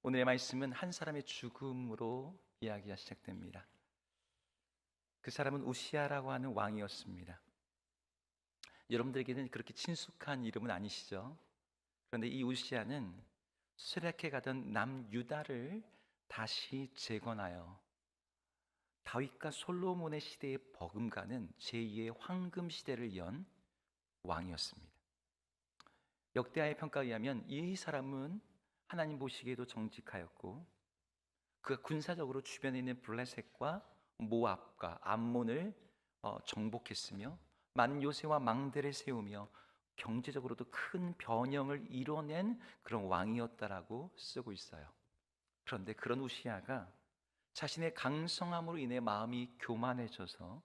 오늘의 말씀은 한 사람의 죽음으로 이야기가 시작됩니다. 그 사람은 우시아라고 하는 왕이었습니다. 여러분들에게는 그렇게 친숙한 이름은 아니시죠? 그런데 이 우시아는 쇠락해 가던 남유다를 다시 재건하여 다윗과 솔로몬의 시대에 버금가는 제2의 황금 시대를 연 왕이었습니다. 역대하의 평가에 의하면 이 사람은 하나님 보시기에도 정직하였고, 그가 군사적으로 주변에 있는 블레셋과 모압과 암몬을 정복했으며 많은 요새와 망대를 세우며 경제적으로도 큰 변형을 이뤄낸 그런 왕이었다라고 쓰고 있어요. 그런데 그런 우시아가 자신의 강성함으로 인해 마음이 교만해져서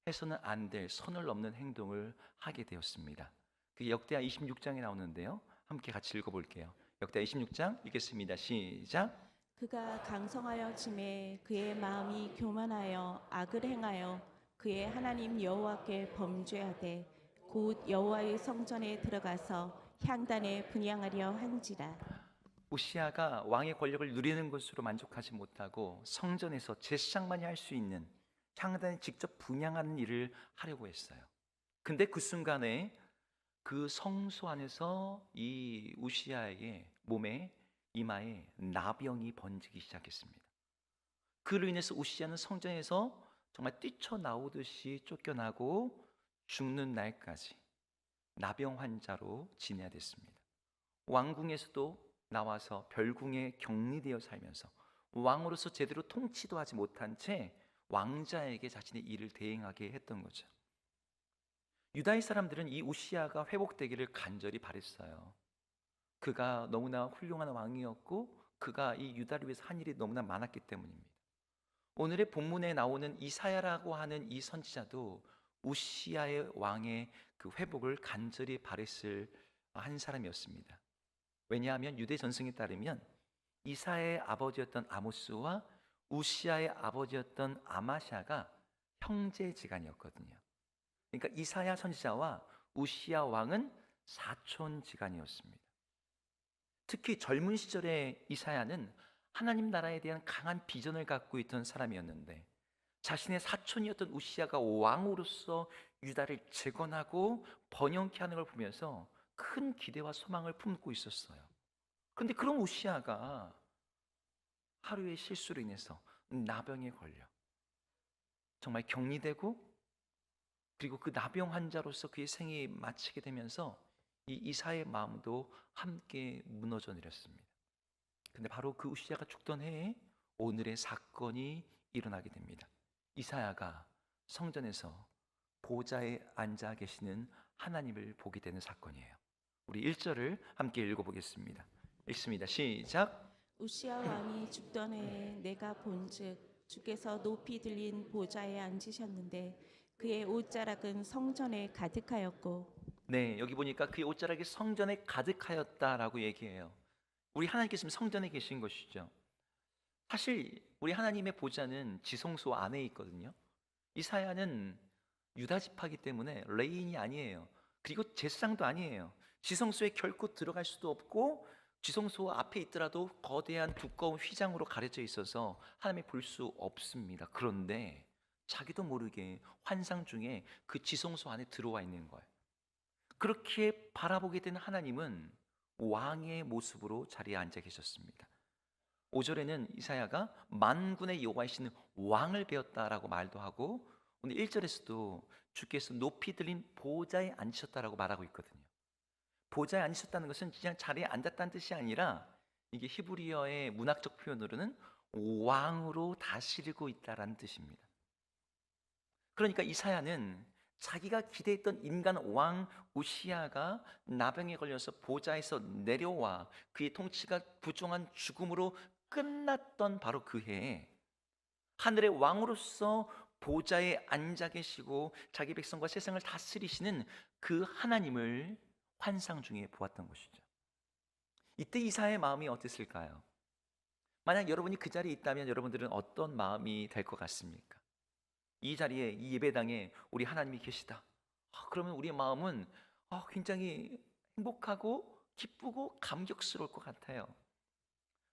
해서는 안 될 선을 넘는 행동을 하게 되었습니다. 그게 역대하 26장에 나오는데요, 함께 같이 읽어볼게요. 역대하 26장 읽겠습니다. 시작. 그가 강성하여 짐에 그의 마음이 교만하여 악을 행하여 그의 하나님 여호와께 범죄하되 곧 여호와의 성전에 들어가서 향단에 분향하려 한지라. 우시아가 왕의 권력을 누리는 것으로 만족하지 못하고 성전에서 제사장만이 할 수 있는 향단에 직접 분향하는 일을 하려고 했어요. 근데 그 순간에 그 성소 안에서 이 우시아의 몸에, 이마에 나병이 번지기 시작했습니다. 그로 인해서 우시아는 성전에서 정말 뛰쳐나오듯이 쫓겨나고 죽는 날까지 나병 환자로 지내야 됐습니다. 왕궁에서도 나와서 별궁에 격리되어 살면서 왕으로서 제대로 통치도 하지 못한 채 왕자에게 자신의 일을 대행하게 했던 거죠. 유다의 사람들은 이 우시아가 회복되기를 간절히 바랬어요. 그가 너무나 훌륭한 왕이었고 그가 이 유다를 위해서 한 일이 너무나 많았기 때문입니다. 오늘의 본문에 나오는 이사야라고 하는 이 선지자도 우시아의 왕의 그 회복을 간절히 바랬을 한 사람이었습니다. 왜냐하면 유대 전승에 따르면 이사야의 아버지였던 아모스와 우시아의 아버지였던 아마샤가 형제지간이었거든요. 그러니까 이사야 선지자와 우시아 왕은 사촌지간이었습니다. 특히 젊은 시절에 이사야는 하나님 나라에 대한 강한 비전을 갖고 있던 사람이었는데 자신의 사촌이었던 우시아가 왕으로서 유다를 재건하고 번영케 하는 걸 보면서 큰 기대와 소망을 품고 있었어요. 그런데 그런 우시아가 하루의 실수로 인해서 나병에 걸려 정말 격리되고, 그리고 그 나병 환자로서 그의 생이 마치게 되면서 이 이사의 마음도 함께 무너져 내렸습니다. 근데 바로 그 우시아가 죽던 해에 오늘의 사건이 일어나게 됩니다. 이사야가 성전에서 보좌에 앉아 계시는 하나님을 보게 되는 사건이에요. 우리 1절을 함께 읽어보겠습니다. 읽습니다. 시작. 우시아 왕이 죽던 해에 내가 본즉 주께서 높이 들린 보좌에 앉으셨는데 그의 옷자락은 성전에 가득하였고. 네, 여기 보니까 그의 옷자락이 성전에 가득하였다라고 얘기해요. 우리 하나님께서 성전에 계신 것이죠. 사실 우리 하나님의 보좌는 지성소 안에 있거든요. 이사야는 유다 지파이기 때문에 레인이 아니에요. 그리고 제사장도 아니에요. 지성소에 결코 들어갈 수도 없고, 지성소 앞에 있더라도 거대한 두꺼운 휘장으로 가려져 있어서 하나님이 볼 수 없습니다. 그런데 자기도 모르게 환상 중에 그 지성소 안에 들어와 있는 거예요. 그렇게 바라보게 된 하나님은 왕의 모습으로 자리에 앉아 계셨습니다. 5절에는 이사야가 만군의 여호와이신 왕을 배웠다라고 말도 하고, 오늘 1절에서도 주께서 높이 들린 보좌에 앉으셨다라고 말하고 있거든요. 보좌에 앉으셨다는 것은 그냥 자리에 앉았다는 뜻이 아니라 이게 히브리어의 문학적 표현으로는 왕으로 다스리고 있다라는 뜻입니다. 그러니까 이사야는 자기가 기대했던 인간 왕 우시아가 나병에 걸려서 보좌에서 내려와 그의 통치가 부정한 죽음으로 끝났던 바로 그 해에 하늘의 왕으로서 보좌에 앉아 계시고 자기 백성과 세상을 다스리시는 그 하나님을 환상 중에 보았던 것이죠. 이때 이사야의 마음이 어땠을까요? 만약 여러분이 그 자리에 있다면 여러분들은 어떤 마음이 될 것 같습니까? 이 자리에, 이 예배당에 우리 하나님이 계시다. 그러면 우리의 마음은 굉장히 행복하고 기쁘고 감격스러울 것 같아요.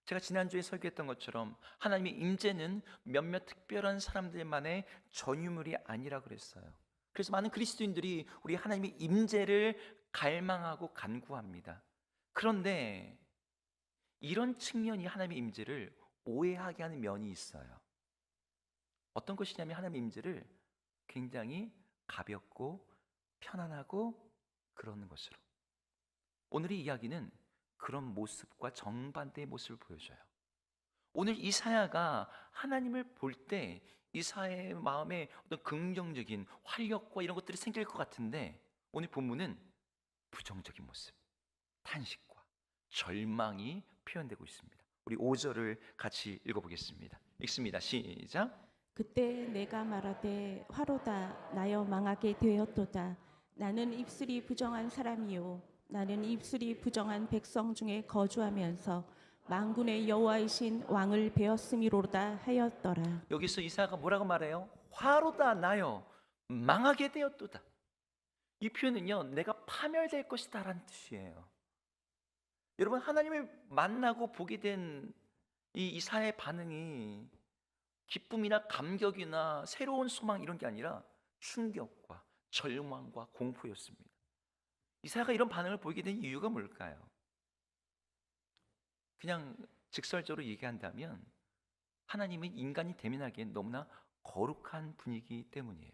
제가 지난주에 설교했던 것처럼 하나님의 임재는 몇몇 특별한 사람들만의 전유물이 아니라 그랬어요. 그래서 많은 그리스도인들이 우리 하나님의 임재를 갈망하고 간구합니다. 그런데 이런 측면이 하나님의 임재를 오해하게 하는 면이 있어요. 어떤 것이냐면 하나님의 임재를 굉장히 가볍고 편안하고 그러는 것으로. 오늘의 이야기는 그런 모습과 정반대의 모습을 보여줘요. 오늘 이사야가 하나님을 볼 때 이사야의 마음에 어떤 긍정적인 활력과 이런 것들이 생길 것 같은데 오늘 본문은 부정적인 모습, 탄식과 절망이 표현되고 있습니다. 우리 5절을 같이 읽어보겠습니다. 읽습니다. 시작. 그때 내가 말하되 화로다 나여 망하게 되었도다. 나는 입술이 부정한 사람이요 나는 입술이 부정한 백성 중에 거주하면서 만군의 여호와이신 왕을 베었음이로다 하였더라. 여기서 이사야가 뭐라고 말해요? 화로다 나여 망하게 되었도다. 이 표현은요, 내가 파멸될 것이다 라는 뜻이에요. 여러분, 하나님을 만나고 보게 된 이 이사야의 반응이 기쁨이나 감격이나 새로운 소망 이런 게 아니라 충격과 절망과 공포였습니다. 이사야가 이런 반응을 보이게 된 이유가 뭘까요? 그냥 직설적으로 얘기한다면 하나님은 인간이 대면하기엔 너무나 거룩한 분이기 때문이에요.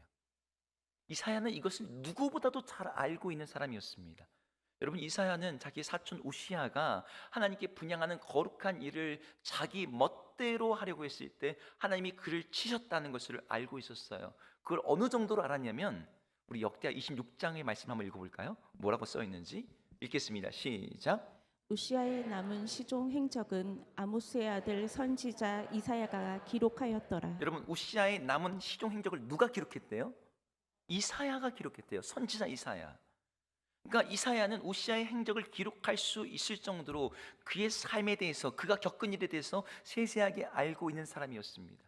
이사야는 이것을 누구보다도 잘 알고 있는 사람이었습니다. 여러분, 이사야는 자기 사촌 우시야가 하나님께 분향하는 거룩한 일을 자기 멋대로 하려고 했을 때 하나님이 그를 치셨다는 것을 알고 있었어요. 그걸 어느 정도로 알았냐면 우리 역대하 26장의 말씀 한번 읽어볼까요? 뭐라고 써 있는지 읽겠습니다. 시작. 우시아의 남은 시종 행적은 아모스의 아들 선지자 이사야가 기록하였더라. 여러분, 우시야의 남은 시종 행적을 누가 기록했대요? 이사야가 기록했대요. 선지자 이사야. 그러니까 이사야는 우시아의 행적을 기록할 수 있을 정도로 그의 삶에 대해서, 그가 겪은 일에 대해서 세세하게 알고 있는 사람이었습니다.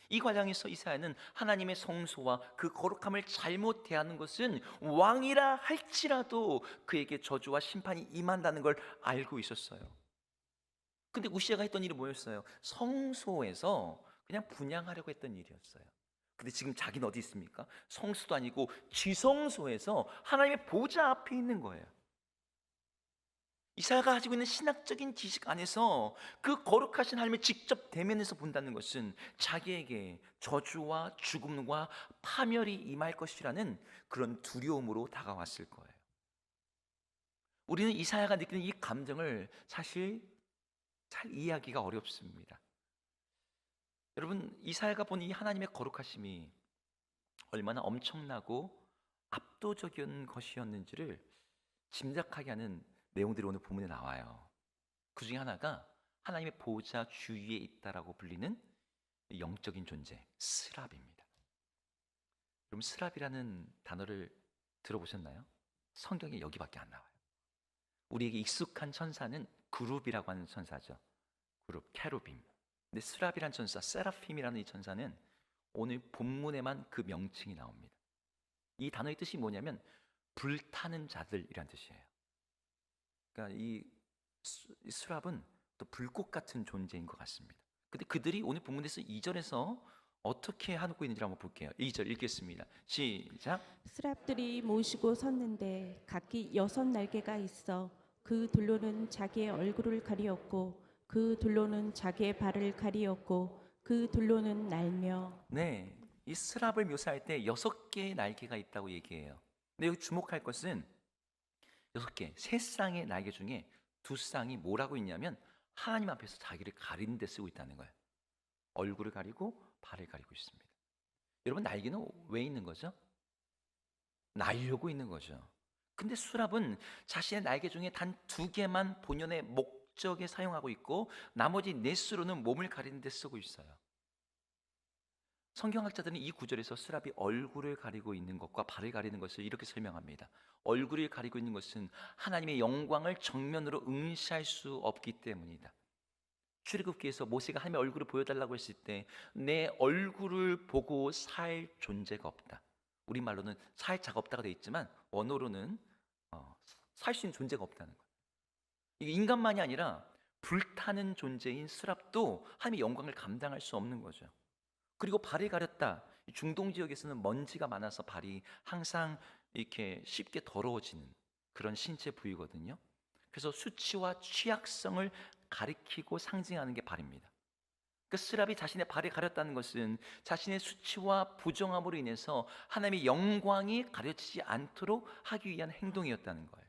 이 과정에서 이사야는 하나님의 성소와 그 거룩함을 잘못 대하는 것은 왕이라 할지라도 그에게 저주와 심판이 임한다는 걸 알고 있었어요. 근데 우시아가 했던 일이 뭐였어요? 성소에서 그냥 분향하려고 했던 일이었어요. 근데 지금 자기는 어디 있습니까? 성수도 아니고 지성소에서 하나님의 보좌 앞에 있는 거예요. 이사야가 가지고 있는 신학적인 지식 안에서 그 거룩하신 하나님을 직접 대면해서 본다는 것은 자기에게 저주와 죽음과 파멸이 임할 것이라는 그런 두려움으로 다가왔을 거예요. 우리는 이사야가 느끼는 이 감정을 사실 잘 이해하기가 어렵습니다. 여러분, 이사야가 본 이 하나님의 거룩하심이 얼마나 엄청나고 압도적인 것이었는지를 짐작하게 하는 내용들이 오늘 본문에 나와요. 그 중에 하나가 하나님의 보좌 주위에 있다라고 불리는 영적인 존재, 스랍입니다. 여러분, 스랍이라는 단어를 들어보셨나요? 성경에 여기밖에 안 나와요. 우리에게 익숙한 천사는 그룹이라고 하는 천사죠. 그룹, 캐루빔. 근데 스랍이라는 천사, 세라핌이라는 이 천사는 오늘 본문에만 그 명칭이 나옵니다. 이 단어의 뜻이 뭐냐면 불타는 자들이란 뜻이에요. 그러니까 이 스랍은 또 불꽃 같은 존재인 것 같습니다. 근데 그들이 오늘 본문에서 2절에서 어떻게 하고 있는지 한번 볼게요. 2절 읽겠습니다. 시작. 스랍들이 모시고 섰는데 각기 6날개가 있어 그 둘로는 자기의 얼굴을 가리었고 그 둘로는 자기의 발을 가리었고 그 둘로는 날며. 네, 이 스랍을 묘사할 때 6개의 날개가 있다고 얘기해요. 근데 여기 주목할 것은 6개, 3쌍의 날개 중에 2쌍이 뭐라고 있냐면 하나님 앞에서 자기를 가리는 데 쓰고 있다는 거예요. 얼굴을 가리고 발을 가리고 있습니다. 여러분, 날개는 왜 있는 거죠? 날려고 있는 거죠. 근데 수랍은 자신의 날개 중에 단 2개만 본연의 목적에 사용하고 있고 나머지 4수로는 몸을 가리는 데 쓰고 있어요. 성경학자들은 이 구절에서 수랍이 얼굴을 가리고 있는 것과 발을 가리는 것을 이렇게 설명합니다. 얼굴을 가리고 있는 것은 하나님의 영광을 정면으로 응시할 수 없기 때문이다. 출애굽기에서 모세가 하나님의 얼굴을 보여달라고 했을 때 내 얼굴을 보고 살 존재가 없다. 우리말로는 살 자가 없다가 되어 있지만 원어로는 살 수 있는 존재가 없다는 거예요. 이게 인간만이 아니라 불타는 존재인 스랍도 하나님의 영광을 감당할 수 없는 거죠. 그리고 발이 가렸다. 중동 지역에서는 먼지가 많아서 발이 항상 이렇게 쉽게 더러워지는 그런 신체 부위거든요. 그래서 수치와 취약성을 가리키고 상징하는 게 발입니다. 그 스랍이 자신의 발이 가렸다는 것은 자신의 수치와 부정함으로 인해서 하나님의 영광이 가려지지 않도록 하기 위한 행동이었다는 거예요.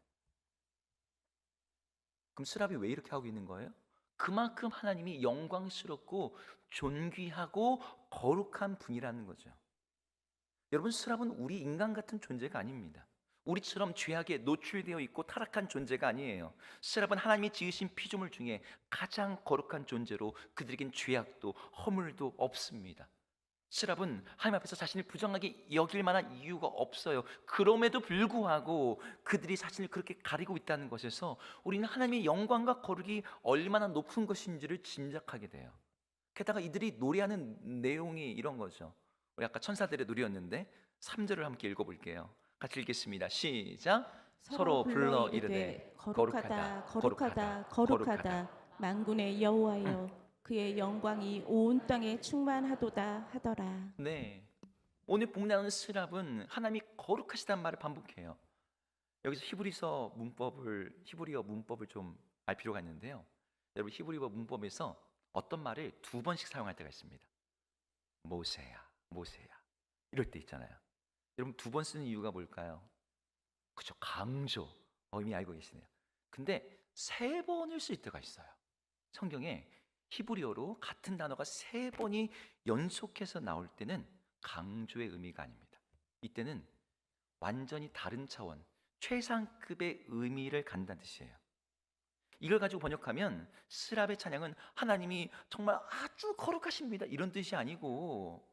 그럼 스랍이 왜 이렇게 하고 있는 거예요? 그만큼 하나님이 영광스럽고 존귀하고 거룩한 분이라는 거죠. 여러분, 스랍은 우리 인간 같은 존재가 아닙니다. 우리처럼 죄악에 노출되어 있고 타락한 존재가 아니에요. 스랍은 하나님이 지으신 피조물 중에 가장 거룩한 존재로 그들에겐 죄악도 허물도 없습니다. 스랍은 하나님 앞에서 자신을 부정하게 여길 만한 이유가 없어요. 그럼에도 불구하고 그들이 자신을 그렇게 가리고 있다는 것에서 우리는 하나님의 영광과 거룩이 얼마나 높은 것인지를 짐작하게 돼요. 게다가 이들이 노래하는 내용이 이런 거죠. 우리 아까 천사들의 노래였는데 3절을 함께 읽어볼게요. 같이 읽겠습니다. 시작. 서로 불러 이르되 거룩하다 거룩하다 거룩하다 만군의 여호와여 그의 영광이 온 땅에 충만하도다 하더라. 네, 오늘 본문의 스랍은 하나님이 거룩하시다는 말을 반복해요. 여기서 히브리어 문법을 좀 알 필요가 있는데요. 여러분, 히브리어 문법에서 어떤 말을 2번씩 사용할 때가 있습니다. 모세야, 모세야 이럴 때 있잖아요. 여러분, 2번 쓰는 이유가 뭘까요? 그죠, 강조. 이미 알고 계시네요. 근데 3번을 쓸 때가 있어요. 성경에 히브리어로 같은 단어가 3번이 연속해서 나올 때는 강조의 의미가 아닙니다. 이때는 완전히 다른 차원, 최상급의 의미를 갖는다는 뜻이에요. 이걸 가지고 번역하면 스랍의 찬양은 하나님이 정말 아주 거룩하십니다 이런 뜻이 아니고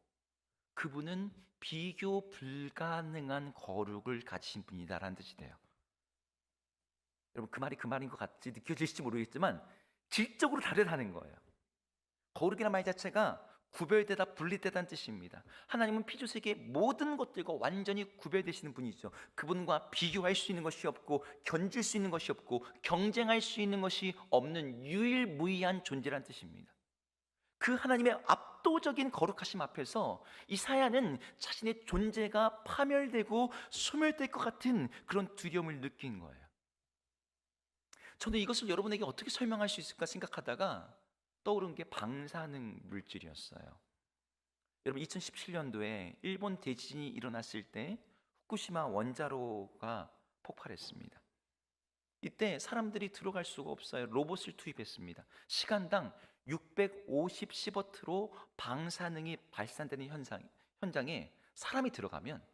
그분은 비교 불가능한 거룩을 가지신 분이다라는 뜻이 돼요. 여러분, 그 말이 그 말인 것 같이 느껴질지 모르겠지만 질적으로 다르다는 거예요. 거룩이라는 말 자체가 구별되다, 분리되다는 뜻입니다. 하나님은 피조세계의 모든 것들과 완전히 구별되시는 분이죠. 그분과 비교할 수 있는 것이 없고 견줄 수 있는 것이 없고 경쟁할 수 있는 것이 없는 유일무이한 존재라는 뜻입니다. 그 하나님의 압도적인 거룩하심 앞에서 이사야는 자신의 존재가 파멸되고 소멸될 것 같은 그런 두려움을 느낀 거예요. 저는 이것을 여러분에게 어떻게 설명할 수 있을까 생각하다가 떠오른 게 방사능 물질이었어요. 여러분, 2017년도에 일본 대지진이 일어났을 때 후쿠시마 원자로가 폭발했습니다. 이때 사람들이 들어갈 수가 없어요. 로봇을 투입했습니다. 시간당 650시버트로 방사능이 발산되는 현장에 사람이 들어가면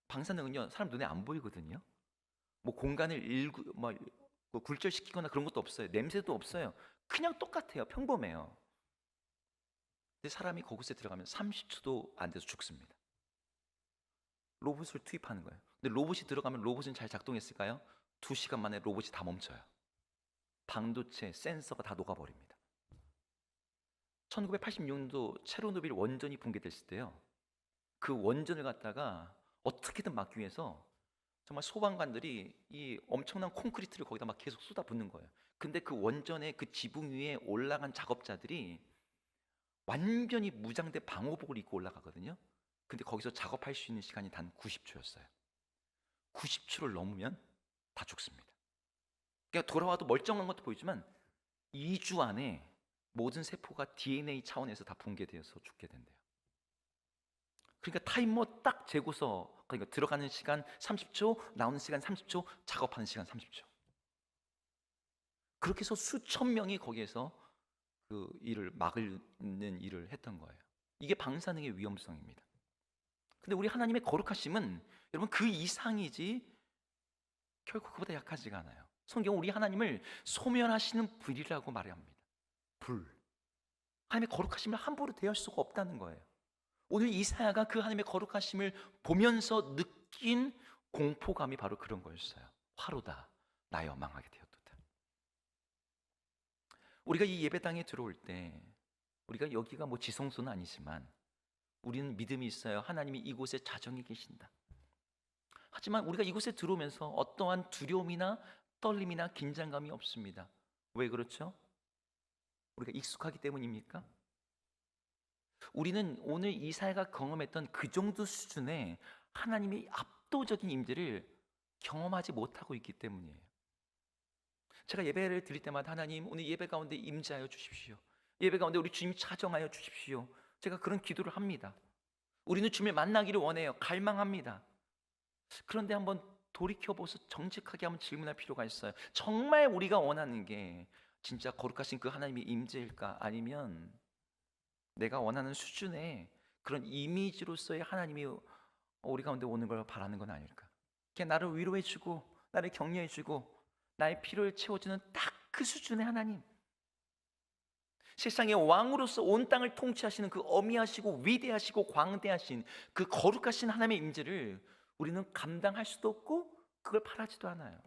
방사능은요, 사람 눈에 안 보이거든요. 뭐 공간을 굴절시키거나 그런 것도 없어요. 냄새도 없어요. 그냥 똑같아요. 평범해요. 근데 사람이 그곳에 들어가면 30초도 안 돼서 죽습니다. 로봇을 투입하는 거예요. 근데 로봇이 들어가면 로봇은 잘 작동했을까요? 2시간 만에 로봇이 다 멈춰요. 반도체, 센서가 다 녹아버립니다. 1986년도 체르노빌 원전이 붕괴됐을 때요, 그 원전을 갖다가 어떻게든 막기 위해서 정말 소방관들이 이 엄청난 콘크리트를 거기다 막 계속 쏟아붓는 거예요. 근데 그 원전의 그 지붕 위에 올라간 작업자들이 완전히 무장대 방호복을 입고 올라가거든요. 근데 거기서 작업할 수 있는 시간이 단 90초였어요. 90초를 넘으면 다 죽습니다. 그러니까 돌아와도 멀쩡한 것도 보이지만 2주 안에 모든 세포가 DNA 차원에서 다 붕괴되어서 죽게 된대요. 그러니까 타이머 딱 재고서, 그러니까 들어가는 시간 30초, 나오는 시간 30초, 작업하는 시간 30초. 그렇게 해서 수천 명이 거기에서 그 일을 막는 일을 했던 거예요. 이게 방사능의 위험성입니다. 근데 우리 하나님의 거룩하심은 여러분 그 이상이지 결코 그보다 약하지가 않아요. 성경은 우리 하나님을 소멸하시는 불이라고 말합니다. 불. 하나님의 거룩하심을 함부로 대할 수가 없다는 거예요. 오늘 이사야가 그 하나님의 거룩하심을 보면서 느낀 공포감이 바로 그런 거였어요. 화로다 나여 망하게 되었도다. 우리가 이 예배당에 들어올 때 우리가 여기가 뭐 지성소는 아니지만 우리는 믿음이 있어요. 하나님이 이곳에 자정이 계신다. 하지만 우리가 이곳에 들어오면서 어떠한 두려움이나 떨림이나 긴장감이 없습니다. 왜 그렇죠? 우리가 익숙하기 때문입니까? 우리는 오늘 이사야가 경험했던 그 정도 수준의 하나님의 압도적인 임재를 경험하지 못하고 있기 때문이에요. 제가 예배를 드릴 때마다 하나님 오늘 예배 가운데 임재하여 주십시오. 예배 가운데 우리 주님 차정하여 주십시오. 제가 그런 기도를 합니다. 우리는 주님을 만나기를 원해요. 갈망합니다. 그런데 한번 돌이켜보서 정직하게 한번 질문할 필요가 있어요. 정말 우리가 원하는 게 진짜 거룩하신 그 하나님의 임재일까? 아니면 내가 원하는 수준의 그런 이미지로서의 하나님이 우리 가운데 오는 걸 바라는 건 아닐까? 그냥 나를 위로해주고 나를 격려해주고 나의 필요를 채워주는 딱 그 수준의 하나님, 세상의 왕으로서 온 땅을 통치하시는 그 어미하시고 위대하시고 광대하신 그 거룩하신 하나님의 임재를 우리는 감당할 수도 없고 그걸 바라지도 않아요.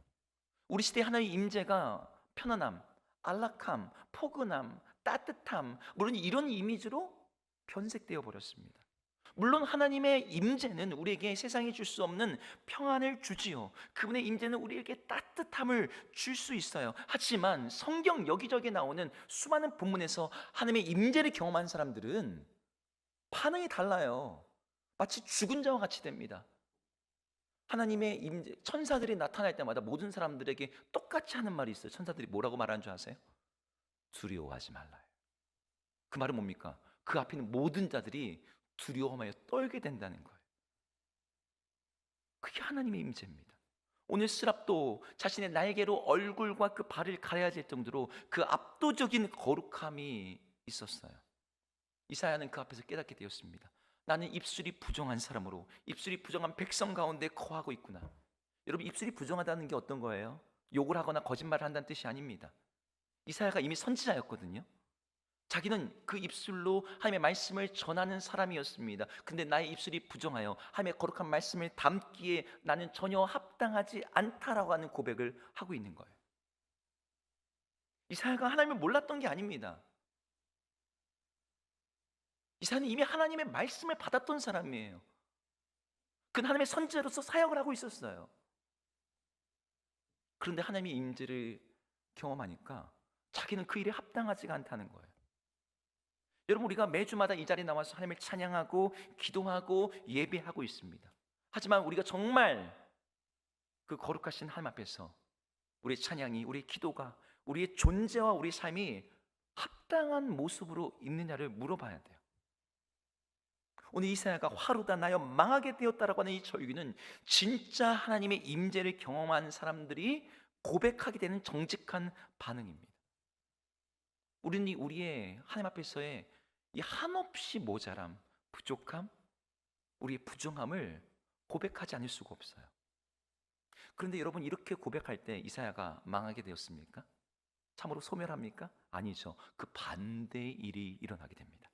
우리 시대의 하나님의 임재가 편안함, 안락함, 포근함, 따뜻함, 물론 이런 이미지로 변색되어 버렸습니다. 물론 하나님의 임재는 우리에게 세상이 줄 수 없는 평안을 주지요. 그분의 임재는 우리에게 따뜻함을 줄 수 있어요. 하지만 성경 여기저기 나오는 수많은 본문에서 하나님의 임재를 경험한 사람들은 반응이 달라요. 마치 죽은 자와 같이 됩니다. 하나님의 임재, 천사들이 나타날 때마다 모든 사람들에게 똑같이 하는 말이 있어요. 천사들이 뭐라고 말하는 줄 아세요? 두려워하지 말라요. 그 말은 뭡니까? 그 앞에 있는 모든 자들이 두려워하며 떨게 된다는 거예요. 그게 하나님의 임재입니다. 오늘 스랍도 자신의 날개로 얼굴과 그 발을 가려야 될 정도로 그 압도적인 거룩함이 있었어요. 이사야는 그 앞에서 깨닫게 되었습니다. 나는 입술이 부정한 사람으로 입술이 부정한 백성 가운데 거하고 있구나. 여러분, 입술이 부정하다는 게 어떤 거예요? 욕을 하거나 거짓말을 한다는 뜻이 아닙니다. 이사야가 이미 선지자였거든요. 자기는 그 입술로 하나님의 말씀을 전하는 사람이었습니다. 근데 나의 입술이 부정하여 하나님의 거룩한 말씀을 담기에 나는 전혀 합당하지 않다라고 하는 고백을 하고 있는 거예요. 이사야가 하나님을 몰랐던 게 아닙니다. 이사야는 이미 하나님의 말씀을 받았던 사람이에요. 그는 하나님의 선지자로서 사역을 하고 있었어요. 그런데 하나님의 임재를 경험하니까 자기는 그 일에 합당하지가 않다는 거예요. 여러분, 우리가 매주마다 이 자리에 나와서 하나님을 찬양하고 기도하고 예배하고 있습니다. 하지만 우리가 정말 그 거룩하신 하나님 앞에서 우리의 찬양이, 우리의 기도가, 우리의 존재와 우리의 삶이 합당한 모습으로 있느냐를 물어봐야 돼요. 오늘 이사야가 화로다 나여 망하게 되었다라고 하는 이 절기는 진짜 하나님의 임재를 경험한 사람들이 고백하게 되는 정직한 반응입니다. 우리는 우리의 하나님 앞에서의 이 한없이 모자람, 부족함, 우리의 부정함을 고백하지 않을 수가 없어요. 그런데 여러분, 이렇게 고백할 때 이사야가 망하게 되었습니까? 참으로 소멸합니까? 아니죠. 그 반대의 일이 일어나게 됩니다.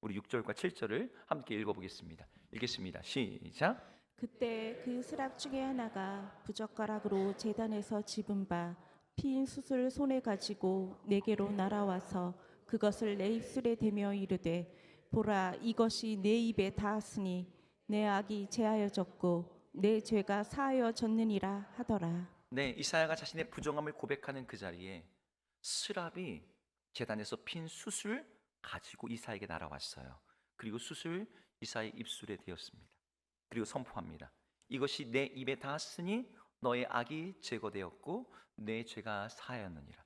우리 6절과 7절을 함께 읽어보겠습니다. 읽겠습니다. 시작. 그때 그 스랍 중에 하나가 부젓가락으로 제단에서 집은 바 피인 숯을 손에 가지고 내게로 날아와서 그것을 내 입술에 대며 이르되 보라, 이것이 내 입에 닿았으니 내 악이 제하여졌고 내 죄가 사하여졌느니라 하더라. 네, 이사야가 자신의 부정함을 고백하는 그 자리에 스랍이 제단에서 핀 숯을 가지고 이사야에게 날아왔어요. 그리고 숯을 이사야의 입술에 대었습니다. 그리고 선포합니다. 이것이 내 입에 닿았으니 너의 악이 제거되었고 내 죄가 사하였느니라.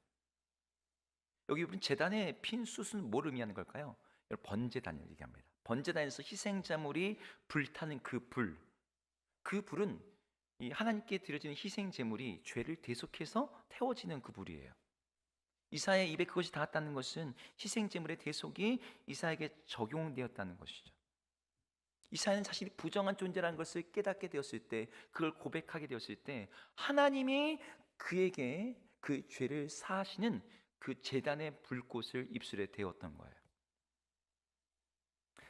여기 보면 제단에 핀 숯은 뭘 의미하는 걸까요? 번제단을 얘기합니다. 번제단에서 희생자물이 불타는 그 불, 그 불은 이 하나님께 드려지는 희생 제물이 죄를 대속해서 태워지는 그 불이에요. 이사야의 입에 그것이 닿았다는 것은 희생 제물의 대속이 이사야에게 적용되었다는 것이죠. 이사야는 자신이 부정한 존재라는 것을 깨닫게 되었을 때, 그걸 고백하게 되었을 때 하나님이 그에게 그 죄를 사하시는 그 제단의 불꽃을 입술에 대었던 거예요.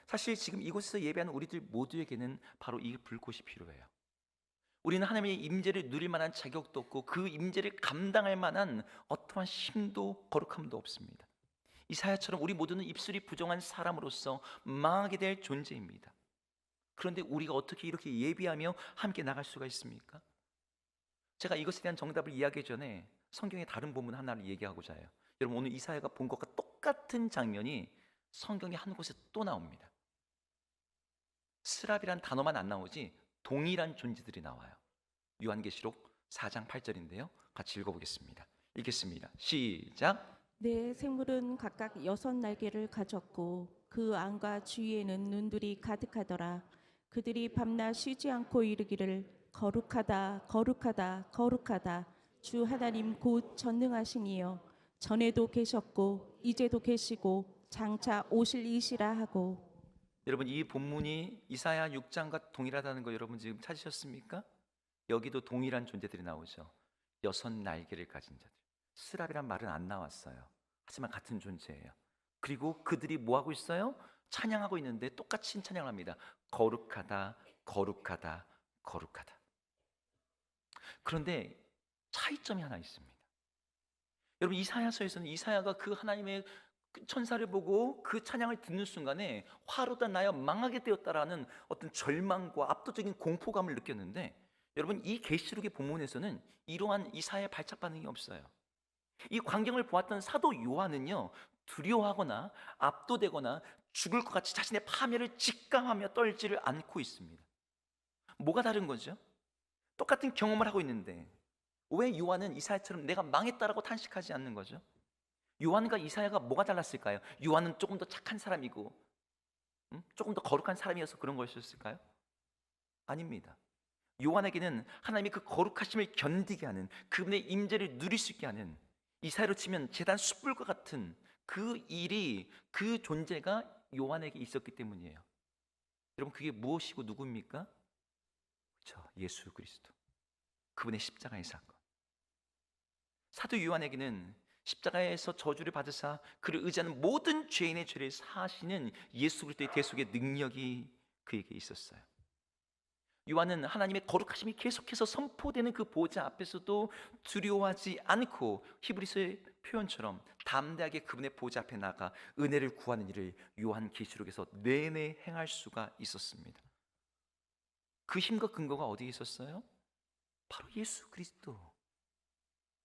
사실 지금 이곳에서 예배하는 우리들 모두에게는 바로 이 불꽃이 필요해요. 우리는 하나님의 임재를 누릴 만한 자격도 없고 그 임재를 감당할 만한 어떠한 힘도 거룩함도 없습니다. 이사야처럼 우리 모두는 입술이 부정한 사람으로서 망하게 될 존재입니다. 그런데 우리가 어떻게 이렇게 예비하며 함께 나갈 수가 있습니까? 제가 이것에 대한 정답을 이야기하기 전에 성경의 다른 본문 하나를 얘기하고자 해요. 여러분, 오늘 이사야가 본 것과 똑같은 똑같은 장면이 성경의 한 곳에 또 나옵니다. 스랍이란 단어만 안 나오지 동일한 존재들이 나와요. 요한계시록 4장 8절인데요. 같이 읽어보겠습니다. 읽겠습니다. 시작. 내 생물은 각각 6날개를 가졌고 그 안과 주위에는 눈들이 가득하더라. 그들이 밤낮 쉬지 않고 이르기를 거룩하다 거룩하다 거룩하다 주 하나님 곧 전능하시니요 전에도 계셨고 이제도 계시고 장차 오실 이시라 하고. 여러분, 이 본문이 이사야 6장과 동일하다는 거 여러분 지금 찾으셨습니까? 여기도 동일한 존재들이 나오죠. 6날개를 가진 자들. 스랍이란 말은 안 나왔어요. 하지만 같은 존재예요. 그리고 그들이 뭐 하고 있어요? 찬양하고 있는데 똑같이 찬양을 합니다. 거룩하다 거룩하다 거룩하다. 그런데 차이점이 하나 있습니다. 여러분, 이사야서에서는 이사야가 그 하나님의 천사를 보고 그 찬양을 듣는 순간에 화로다 나여 망하게 되었다라는 어떤 절망과 압도적인 공포감을 느꼈는데, 여러분, 이 계시록의 본문에서는 이러한 이사야의 발작 반응이 없어요. 이 광경을 보았던 사도 요한은요, 두려워하거나 압도되거나 죽을 것 같이 자신의 파멸을 직감하며 떨지를 않고 있습니다. 뭐가 다른 거죠? 똑같은 경험을 하고 있는데 왜 요한은 이사야처럼 내가 망했다라고 탄식하지 않는 거죠? 요한과 이사야가 뭐가 달랐을까요? 요한은 조금 더 착한 사람이고 조금 더 거룩한 사람이어서 그런 것이었을까요? 아닙니다. 요한에게는 하나님의 그 거룩하심을 견디게 하는, 그분의 임재를 누릴 수 있게 하는, 이사야로 치면 제단 숯불과 같은 그 일이, 그 존재가 요한에게 있었기 때문이에요. 여러분, 그게 무엇이고 누구입니까? 그렇죠, 예수 그리스도, 그분의 십자가의 사건. 사도 요한에게는 십자가에서 저주를 받으사 그를 의지하는 모든 죄인의 죄를 사하시는 예수 그리스도의 대속의 능력이 그에게 있었어요. 요한은 하나님의 거룩하심이 계속해서 선포되는 그 보좌 앞에서도 두려워하지 않고 히브리서의 표현처럼 담대하게 그분의 보좌 앞에 나가 은혜를 구하는 일을 요한계시록에서 내내 행할 수가 있었습니다. 그 힘과 근거가 어디에 있었어요? 바로 예수 그리스도,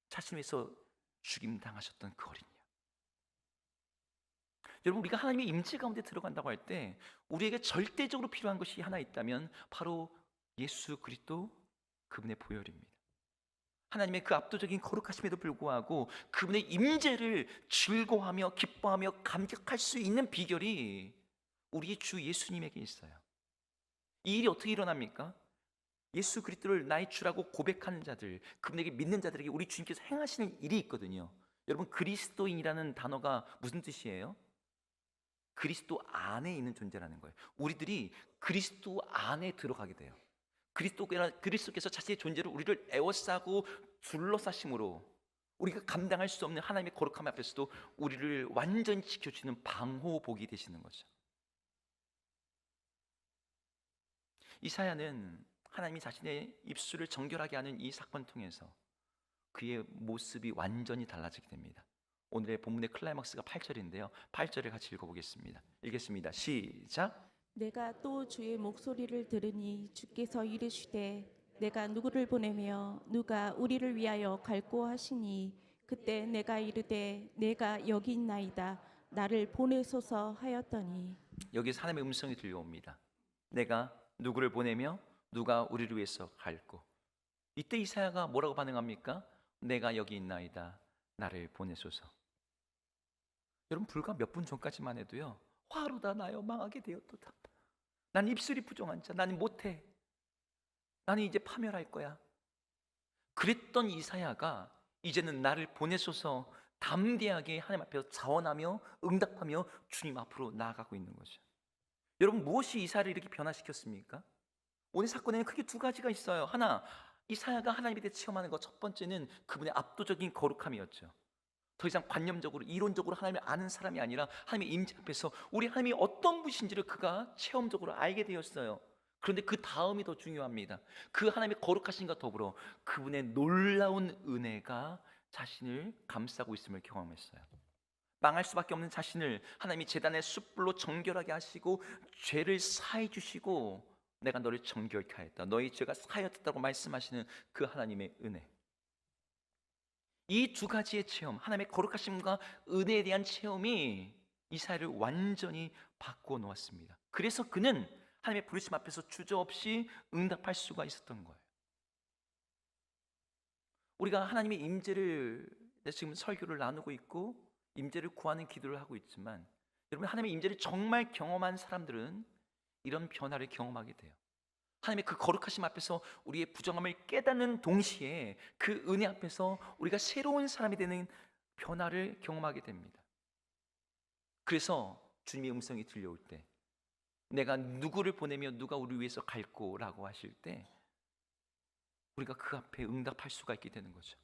자신을 위해서 죽임 당하셨던 그 어린 양. 여러분, 우리가 하나님의 임재 가운데 들어간다고 할 때 우리에게 절대적으로 필요한 것이 하나 있다면 바로 예수 그리스도, 그분의 보혈입니다. 하나님의 그 압도적인 거룩하심에도 불구하고 그분의 임재를 즐거워하며 기뻐하며 감격할 수 있는 비결이 우리 주 예수님에게 있어요. 이 일이 어떻게 일어납니까? 예수 그리스도를 나의 주라고 고백하는 자들, 그분에게 믿는 자들에게 우리 주님께서 행하시는 일이 있거든요. 여러분, 그리스도인이라는 단어가 무슨 뜻이에요? 그리스도 안에 있는 존재라는 거예요. 우리들이 그리스도 안에 들어가게 돼요. 그리스도께서 자신의 존재를 우리를 에워싸고 둘러싸심으로 우리가 감당할 수 없는 하나님의 거룩함 앞에서도 우리를 완전히 지켜주는 방호복이 되시는 거죠. 이사야는 하나님이 자신의 입술을 정결하게 하는 이 사건을 통해서 그의 모습이 완전히 달라지게 됩니다. 오늘의 본문의 클라이막스가 8절인데요. 8절을 같이 읽어보겠습니다. 읽겠습니다. 시작. 내가 또 주의 목소리를 들으니 주께서 이르시되 내가 누구를 보내며 누가 우리를 위하여 갈고 하시니 그때 내가 이르되 내가 여기 있나이다 나를 보내소서 하였더니. 여기서 하나님의 음성이 들려옵니다. 내가 누구를 보내며 누가 우리를 위해서 갈고. 이때 이사야가 뭐라고 반응합니까? 내가 여기 있나이다 나를 보내소서. 여러분, 불과 몇 분 전까지만 해도요, 화로다 나여 망하게 되었도다, 난 입술이 부정한 자, 나는 못해, 나는 이제 파멸할 거야, 그랬던 이사야가 이제는 나를 보내소서 담대하게 하나님 앞에서 자원하며 응답하며 주님 앞으로 나아가고 있는 거죠. 여러분, 무엇이 이사야를 이렇게 변화시켰습니까? 오늘 사건에는 크게 두 가지가 있어요. 하나, 이사야가 하나님에 대해 체험하는 것, 첫 번째는 그분의 압도적인 거룩함이었죠. 더 이상 관념적으로 이론적으로 하나님을 아는 사람이 아니라 하나님의 임재 앞에서 우리 하나님이 어떤 분이신지를 그가 체험적으로 알게 되었어요. 그런데 그 다음이 더 중요합니다. 그 하나님의 거룩하심과 더불어 그분의 놀라운 은혜가 자신을 감싸고 있음을 경험했어요. 망할 수밖에 없는 자신을 하나님이 제단의 숯불로 정결하게 하시고 죄를 사해 주시고 내가 너를 정결케 하였다, 너희 죄가 사하였다고 말씀하시는 그 하나님의 은혜. 이 두 가지의 체험, 하나님의 거룩하심과 은혜에 대한 체험이 이사야를 완전히 바꾸어 놓았습니다. 그래서 그는 하나님의 부르심 앞에서 주저없이 응답할 수가 있었던 거예요. 우리가 하나님의 임재를 지금 설교를 나누고 있고 임재를 구하는 기도를 하고 있지만, 여러분, 하나님의 임재를 정말 경험한 사람들은 이런 변화를 경험하게 돼요. 하나님의 그 거룩하심 앞에서 우리의 부정함을 깨닫는 동시에 그 은혜 앞에서 우리가 새로운 사람이 되는 변화를 경험하게 됩니다. 그래서 주님의 음성이 들려올 때, 내가 누구를 보내며 누가 우리 위해서 갈꼬라고 하실 때 우리가 그 앞에 응답할 수가 있게 되는 거죠.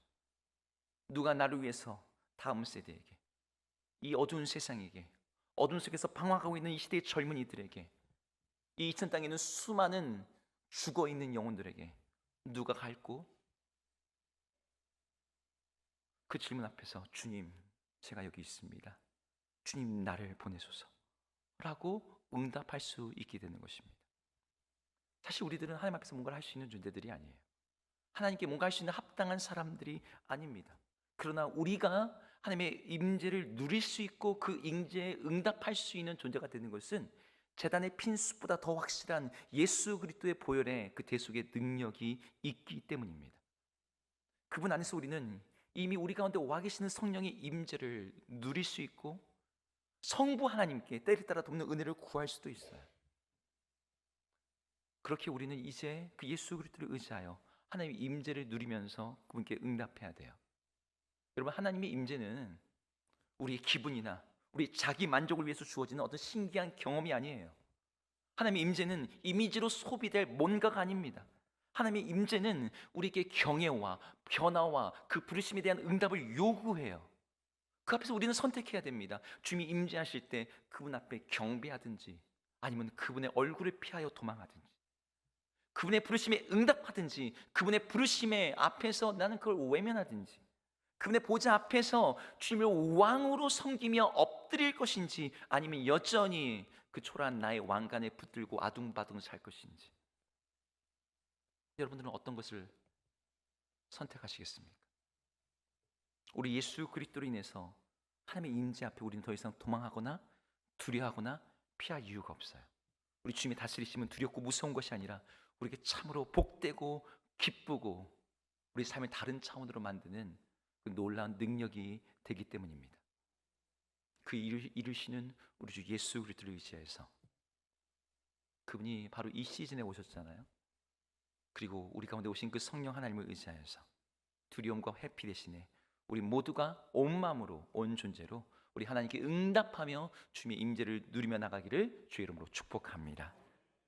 누가 나를 위해서 다음 세대에게, 이 어두운 세상에게, 어둠 속에서 방황하고 있는 이 시대의 젊은이들에게, 이 이천 땅에 있는 수많은 죽어있는 영혼들에게 누가 갈고? 그 질문 앞에서 주님, 제가 여기 있습니다, 주님 나를 보내소서 라고 응답할 수 있게 되는 것입니다. 사실 우리들은 하나님 앞에서 뭔가를 할 수 있는 존재들이 아니에요. 하나님께 뭔가 할 수 있는 합당한 사람들이 아닙니다. 그러나 우리가 하나님의 임재를 누릴 수 있고 그 임재에 응답할 수 있는 존재가 되는 것은 제단의 핀숲보다 더 확실한 예수 그리스도의 보혈의 그 대속의 능력이 있기 때문입니다. 그분 안에서 우리는 이미 우리 가운데 와 계시는 성령의 임재를 누릴 수 있고 성부 하나님께 때를 따라 돕는 은혜를 구할 수도 있어요. 그렇게 우리는 이제 그 예수 그리스도를 의지하여 하나님의 임재를 누리면서 그분께 응답해야 돼요. 여러분, 하나님의 임재는 우리의 기분이나 우리 자기 만족을 위해서 주어지는 어떤 신기한 경험이 아니에요. 하나님의 임재는 이미지로 소비될 뭔가가 아닙니다. 하나님의 임재는 우리에게 경외와 변화와 그 부르심에 대한 응답을 요구해요. 그 앞에서 우리는 선택해야 됩니다. 주님이 임재하실 때 그분 앞에 경배하든지 아니면 그분의 얼굴을 피하여 도망하든지, 그분의 부르심에 응답하든지 그분의 부르심에 앞에서 나는 그걸 외면하든지, 그분의 보좌 앞에서 주님을 왕으로 섬기며 엎드릴 것인지 아니면 여전히 그 초라한 나의 왕관에 붙들고 아둥바둥 살 것인지, 여러분들은 어떤 것을 선택하시겠습니까? 우리 예수 그리스도로 인해서 하나님의 임재 앞에 우리는 더 이상 도망하거나 두려워하거나 피할 이유가 없어요. 우리 주님의 다스리심은 두렵고 무서운 것이 아니라 우리에게 참으로 복되고 기쁘고 우리 삶을 다른 차원으로 만드는 그 놀라운 능력이 되기 때문입니다. 그 일을 이루시는 우리 주 예수 그리스도를 의지해서, 그분이 바로 이 시즌에 오셨잖아요. 그리고 우리 가운데 오신 그 성령 하나님을 의지하여서 두려움과 회피 대신에 우리 모두가 온 마음으로, 온 존재로 우리 하나님께 응답하며 주님의 임재를 누리며 나가기를 주의 이름으로 축복합니다.